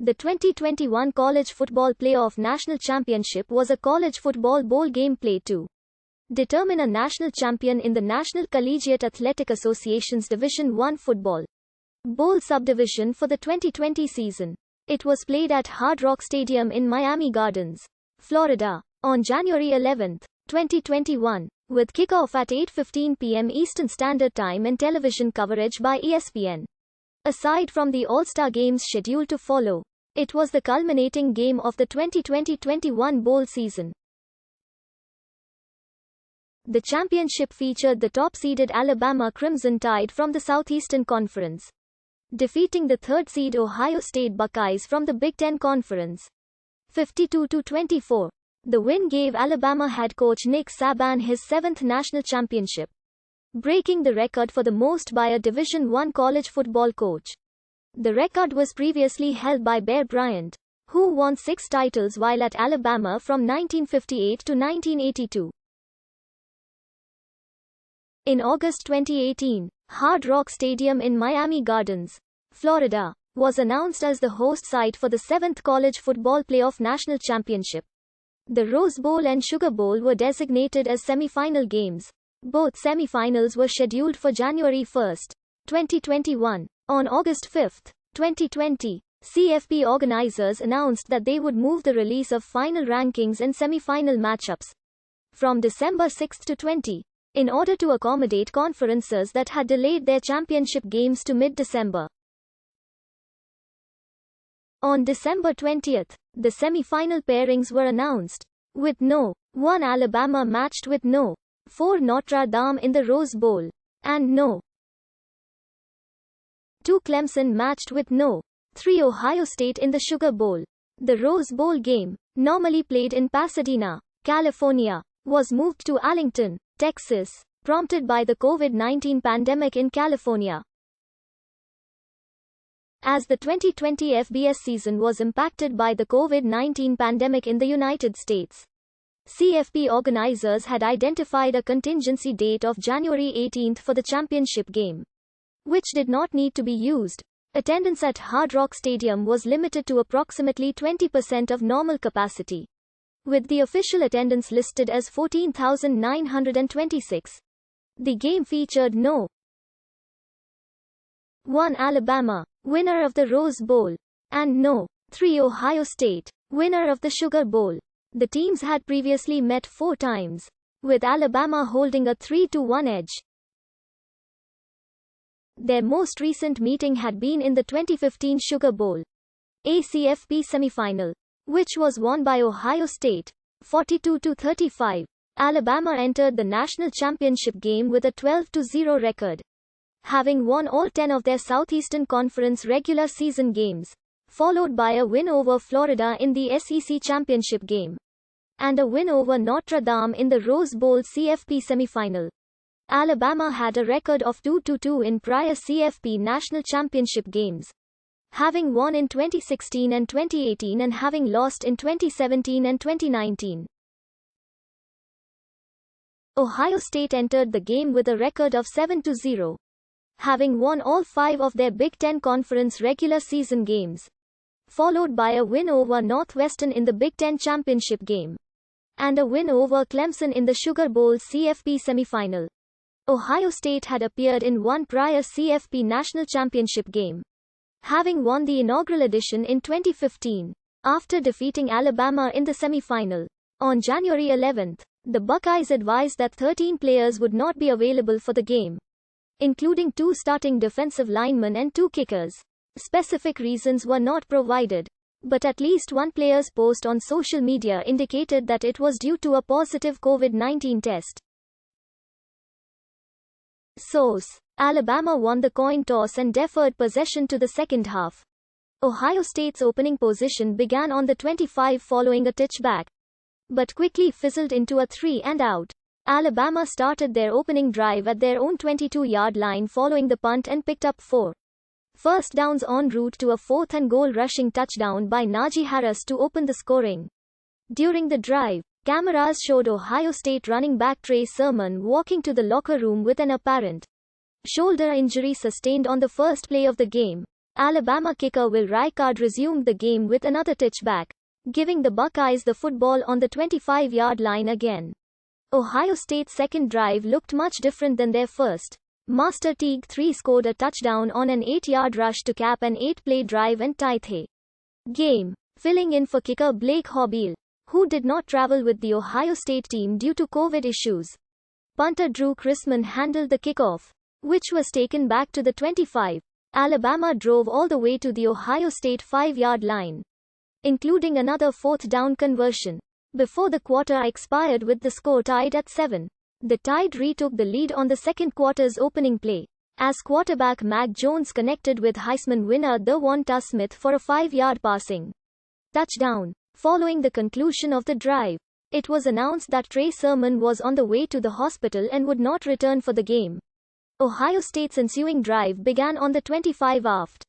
The 2021 College Football Playoff National Championship was a college football bowl game played to determine a national champion in the National Collegiate Athletic Association's Division I Football Bowl subdivision for the 2020 season. It was played at Hard Rock Stadium in Miami Gardens, Florida, on January 11, 2021, with kickoff at 8:15 p.m. Eastern Standard Time and television coverage by ESPN. Aside from the All-Star games scheduled to follow, it was the culminating game of the 2020-21 bowl season. The championship featured the top-seeded Alabama Crimson Tide from the Southeastern Conference, defeating the third-seed Ohio State Buckeyes from the Big Ten Conference, 52-24. The win gave Alabama head coach Nick Saban his seventh national championship, breaking the record for the most by a Division I college football coach. The record was previously held by Bear Bryant, who won 6 titles while at Alabama from 1958 to 1982. In August 2018, Hard Rock Stadium in Miami Gardens, Florida, was announced as the host site for the 7th College Football Playoff National Championship. The Rose Bowl and Sugar Bowl were designated as semifinal games. Both semifinals were scheduled for January 1, 2021. On August 5, 2020, CFP organizers announced that they would move the release of final rankings and semifinal matchups from December 6 to 20, in order to accommodate conferences that had delayed their championship games to mid-December. On December 20, the semifinal pairings were announced, with No. 1 Alabama matched with No. 4 Notre Dame in the Rose Bowl, and No. 2 Clemson matched with No. 3 Ohio State in the Sugar Bowl. The Rose Bowl game, normally played in Pasadena, California, was moved to Arlington, Texas, prompted by the COVID-19 pandemic in California. As the 2020 FBS season was impacted by the COVID-19 pandemic in the United States, CFP organizers had identified a contingency date of January 18 for the championship game, which did not need to be used. Attendance at Hard Rock Stadium was limited to approximately 20% of normal capacity, with the official attendance listed as 14,926. The game featured No. 1 Alabama, winner of the Rose Bowl, and No. 3 Ohio State, winner of the Sugar Bowl. The teams had previously met 4 times, with Alabama holding a 3-1 edge. Their most recent meeting had been in the 2015 Sugar Bowl, a CFP semifinal, which was won by Ohio State, 42-35. Alabama entered the national championship game with a 12-0 record, having won all 10 of their Southeastern Conference regular season games, followed by a win over Florida in the SEC championship game, and a win over Notre Dame in the Rose Bowl CFP semifinal. Alabama had a record of 2-2 in prior CFP national championship games, having won in 2016 and 2018 and having lost in 2017 and 2019. Ohio State entered the game with a record of 7-0, having won all 5 of their Big Ten Conference regular season games, followed by a win over Northwestern in the Big Ten championship game, and a win over Clemson in the Sugar Bowl CFP semifinal. Ohio State had appeared in one prior CFP national championship game, having won the inaugural edition in 2015, after defeating Alabama in the semifinal. On January 11, the Buckeyes advised that 13 players would not be available for the game, including 2 starting defensive linemen and 2 kickers. Specific reasons were not provided, but at least one player's post on social media indicated that it was due to a positive COVID-19 test. Source: Alabama won the coin toss and deferred possession to the second half. Ohio State's opening position began on the 25 following a touchback, but quickly fizzled into a 3-and-out. Alabama started their opening drive at their own 22-yard line following the punt and picked up 4 first downs en route to a 4th-and-goal rushing touchdown by Najee Harris to open the scoring. During the drive, cameras showed Ohio State running back Trey Sermon walking to the locker room with an apparent shoulder injury sustained on the first play of the game. Alabama kicker Will Ricard resumed the game with another touchback, giving the Buckeyes the football on the 25-yard line again. Ohio State's second drive looked much different than their first. Master Teague 3 scored a touchdown on an 8-yard rush to cap an 8-play drive and tie the game. Filling in for kicker Blake Hobile, who did not travel with the Ohio State team due to COVID issues. Punter Drew Chrisman handled the kickoff, which was taken back to the 25. Alabama drove all the way to the Ohio State 5-yard line, including another fourth-down conversion, before the quarter expired with the score tied at 7. The Tide retook the lead on the second quarter's opening play, as quarterback Mac Jones connected with Heisman winner Devonta Smith for a 5-yard passing touchdown. Following the conclusion of the drive, it was announced that Trey Sermon was on the way to the hospital and would not return for the game. Ohio State's ensuing drive began on the 25 after